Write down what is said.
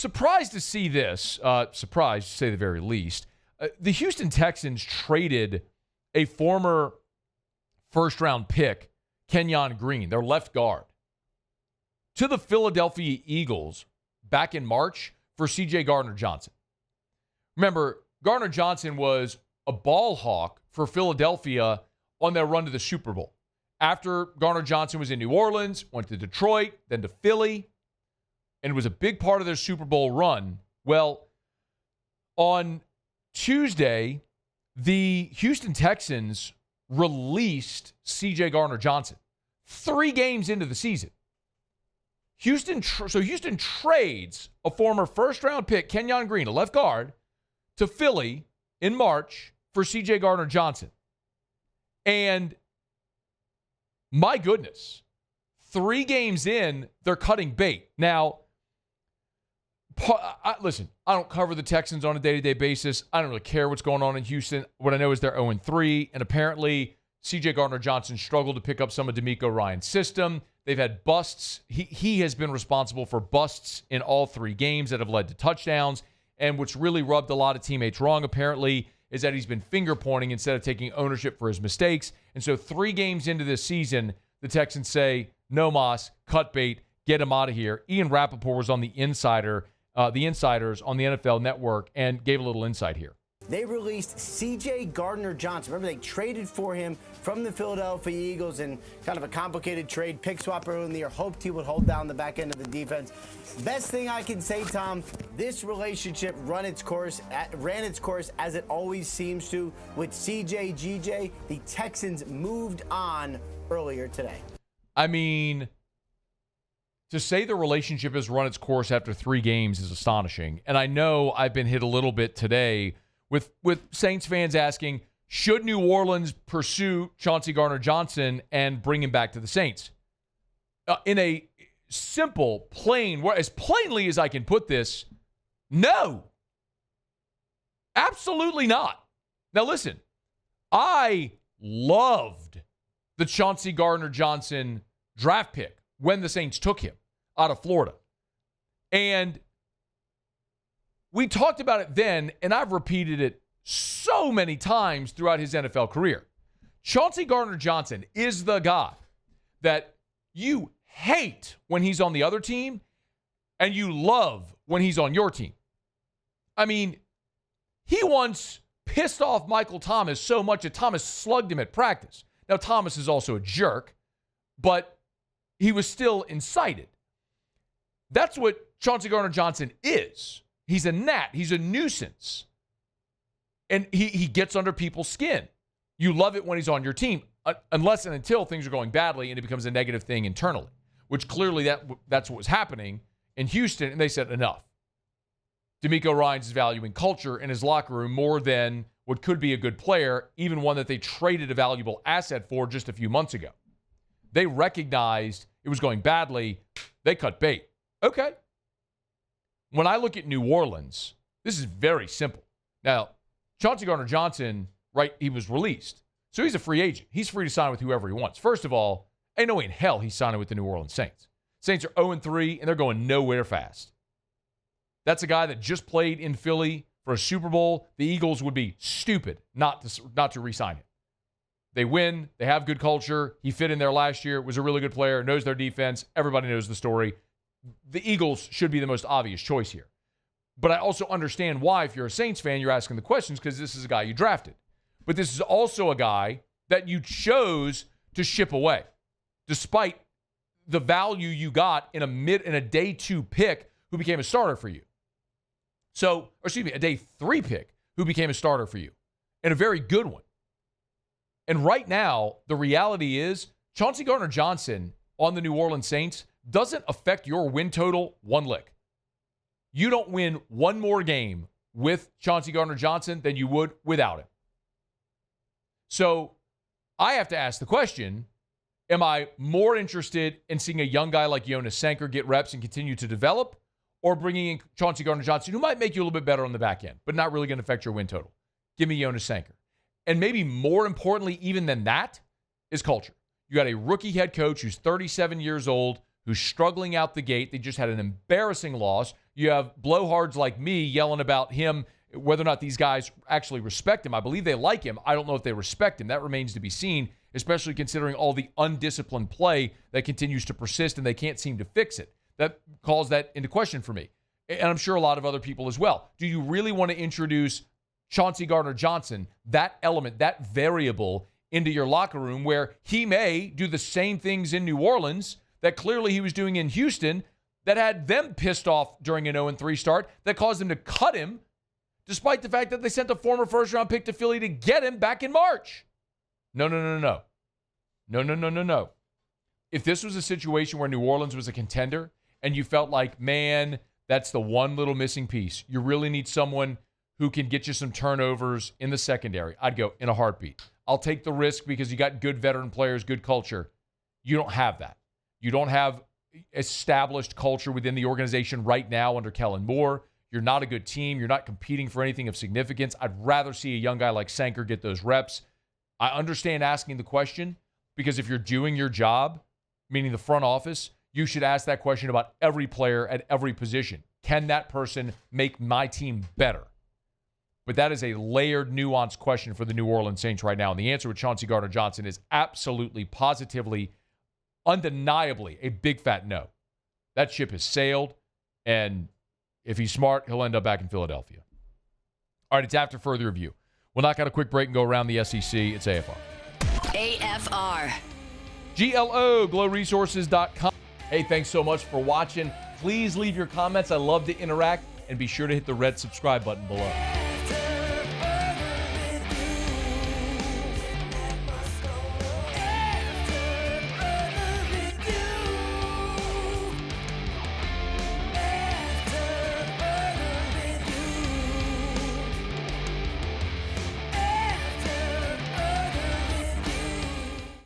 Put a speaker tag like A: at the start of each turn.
A: surprised to see this. Surprised, to say the very least. The Houston Texans traded a former first-round pick, Kenyon Green, their left guard, to the Philadelphia Eagles back in March for CJ Gardner-Johnson. Remember, Gardner-Johnson was a ball hawk for Philadelphia on their run to the Super Bowl. After Gardner-Johnson was in New Orleans, went to Detroit, then to Philly, and was a big part of their Super Bowl run. Well, on Tuesday, the Houston Texans released CJ Gardner-Johnson 3 games into the season. Houston trades a former first-round pick, Kenyon Green, a left guard, to Philly in March for CJ Gardner-Johnson. And my goodness, 3 games in, they're cutting bait. Now, listen, I don't cover the Texans on a day-to-day basis. I don't really care what's going on in Houston. What I know is they're 0-3, and apparently CJ Gardner-Johnson struggled to pick up some of DeMeco Ryans' system. They've had busts. He has been responsible for busts in all 3 games that have led to touchdowns. And what's really rubbed a lot of teammates wrong, apparently, is that he's been finger-pointing instead of taking ownership for his mistakes. And so 3 games into this season, the Texans say, no Moss, cut bait, get him out of here. Ian Rappaport was on the Insiders on the NFL Network and gave a little insight here.
B: They released CJ Gardner-Johnson. Remember, they traded for him from the Philadelphia Eagles in kind of a complicated trade, pick swap early in the year, hoped he would hold down the back end of the defense. Best thing I can say, Tom, this relationship ran its course as it always seems to with CJ GJ. The Texans moved on earlier today.
A: I mean, to say the relationship has run its course after 3 games is astonishing. And I know I've been hit a little bit today with Saints fans asking, should New Orleans pursue Chauncey Gardner-Johnson and bring him back to the Saints? In a simple, plain, as plainly as I can put this, no. Absolutely not. Now listen, I loved the Chauncey Gardner-Johnson draft pick when the Saints took him out of Florida. And we talked about it then, and I've repeated it so many times throughout his NFL career. Chauncey Gardner-Johnson is the guy that you hate when he's on the other team and you love when he's on your team. I mean, he once pissed off Michael Thomas so much that Thomas slugged him at practice. Now, Thomas is also a jerk, but he was still incited. That's what Chauncey Gardner-Johnson is. He's a gnat. He's a nuisance. And he gets under people's skin. You love it when he's on your team, unless and until things are going badly and it becomes a negative thing internally, which clearly that's what was happening in Houston, and they said enough. DeMeco Ryans is valuing culture in his locker room more than what could be a good player, even one that they traded a valuable asset for just a few months ago. They recognized it was going badly. They cut bait. Okay. When I look at New Orleans, this is very simple. Now, Chauncey Gardner-Johnson, right, he was released. So he's a free agent. He's free to sign with whoever he wants. First of all, ain't no way in hell he's signing with the New Orleans Saints. Saints are 0-3, and they're going nowhere fast. That's a guy that just played in Philly for a Super Bowl. The Eagles would be stupid not to re-sign him. They win. They have good culture. He fit in there last year, was a really good player, knows their defense. Everybody knows the story. The Eagles should be the most obvious choice here. But I also understand why, if you're a Saints fan, you're asking the questions, because this is a guy you drafted. But this is also a guy that you chose to ship away, despite the value you got in a day 2 pick who became a starter for you. A day 3 pick who became a starter for you, and a very good one. And right now, the reality is Chauncey Gardner-Johnson on the New Orleans Saints doesn't affect your win total one lick. You don't win one more game with Chauncey Gardner-Johnson than you would without him. So I have to ask the question, am I more interested in seeing a young guy like Jonas Sanker get reps and continue to develop, or bringing in Chauncey Gardner-Johnson, who might make you a little bit better on the back end, but not really going to affect your win total? Give me Jonas Sanker. And maybe more importantly even than that is culture. You got a rookie head coach who's 37 years old, who's struggling out the gate. They just had an embarrassing loss You have blowhards like me yelling about him, whether or not these guys actually respect him. I believe they like him. I don't know if they respect him. That remains to be seen, especially considering all the undisciplined play that continues to persist and they can't seem to fix it. That calls that into question for me. And I'm sure a lot of other people as well. Do you really want to introduce Chauncey Gardner-Johnson, that element, that variable, into your locker room where he may do the same things in New Orleans that clearly he was doing in Houston that had them pissed off during an 0-3 start that caused them to cut him, despite the fact that they sent a former first-round pick to Philly to get him back in March? No. No. If this was a situation where New Orleans was a contender and you felt like, man, that's the one little missing piece, you really need someone who can get you some turnovers in the secondary, I'd go in a heartbeat. I'll take the risk because you got good veteran players, good culture. You don't have that. You don't have established culture within the organization right now under Kellen Moore. You're not a good team. You're not competing for anything of significance. I'd rather see a young guy like Sanker get those reps. I understand asking the question because if you're doing your job, meaning the front office, you should ask that question about every player at every position. Can that person make my team better? But that is a layered, nuanced question for the New Orleans Saints right now. And the answer with Chauncey Gardner-Johnson is absolutely, positively, undeniably a big fat no. That ship has sailed, and if he's smart, he'll end up back in Philadelphia. All right, it's after further review. We'll knock out a quick break and go around the SEC. It's AFR.
C: AFR.
A: GLO, glowresources.com. Hey, thanks so much for watching. Please leave your comments. I love to interact, and be sure to hit the red subscribe button below.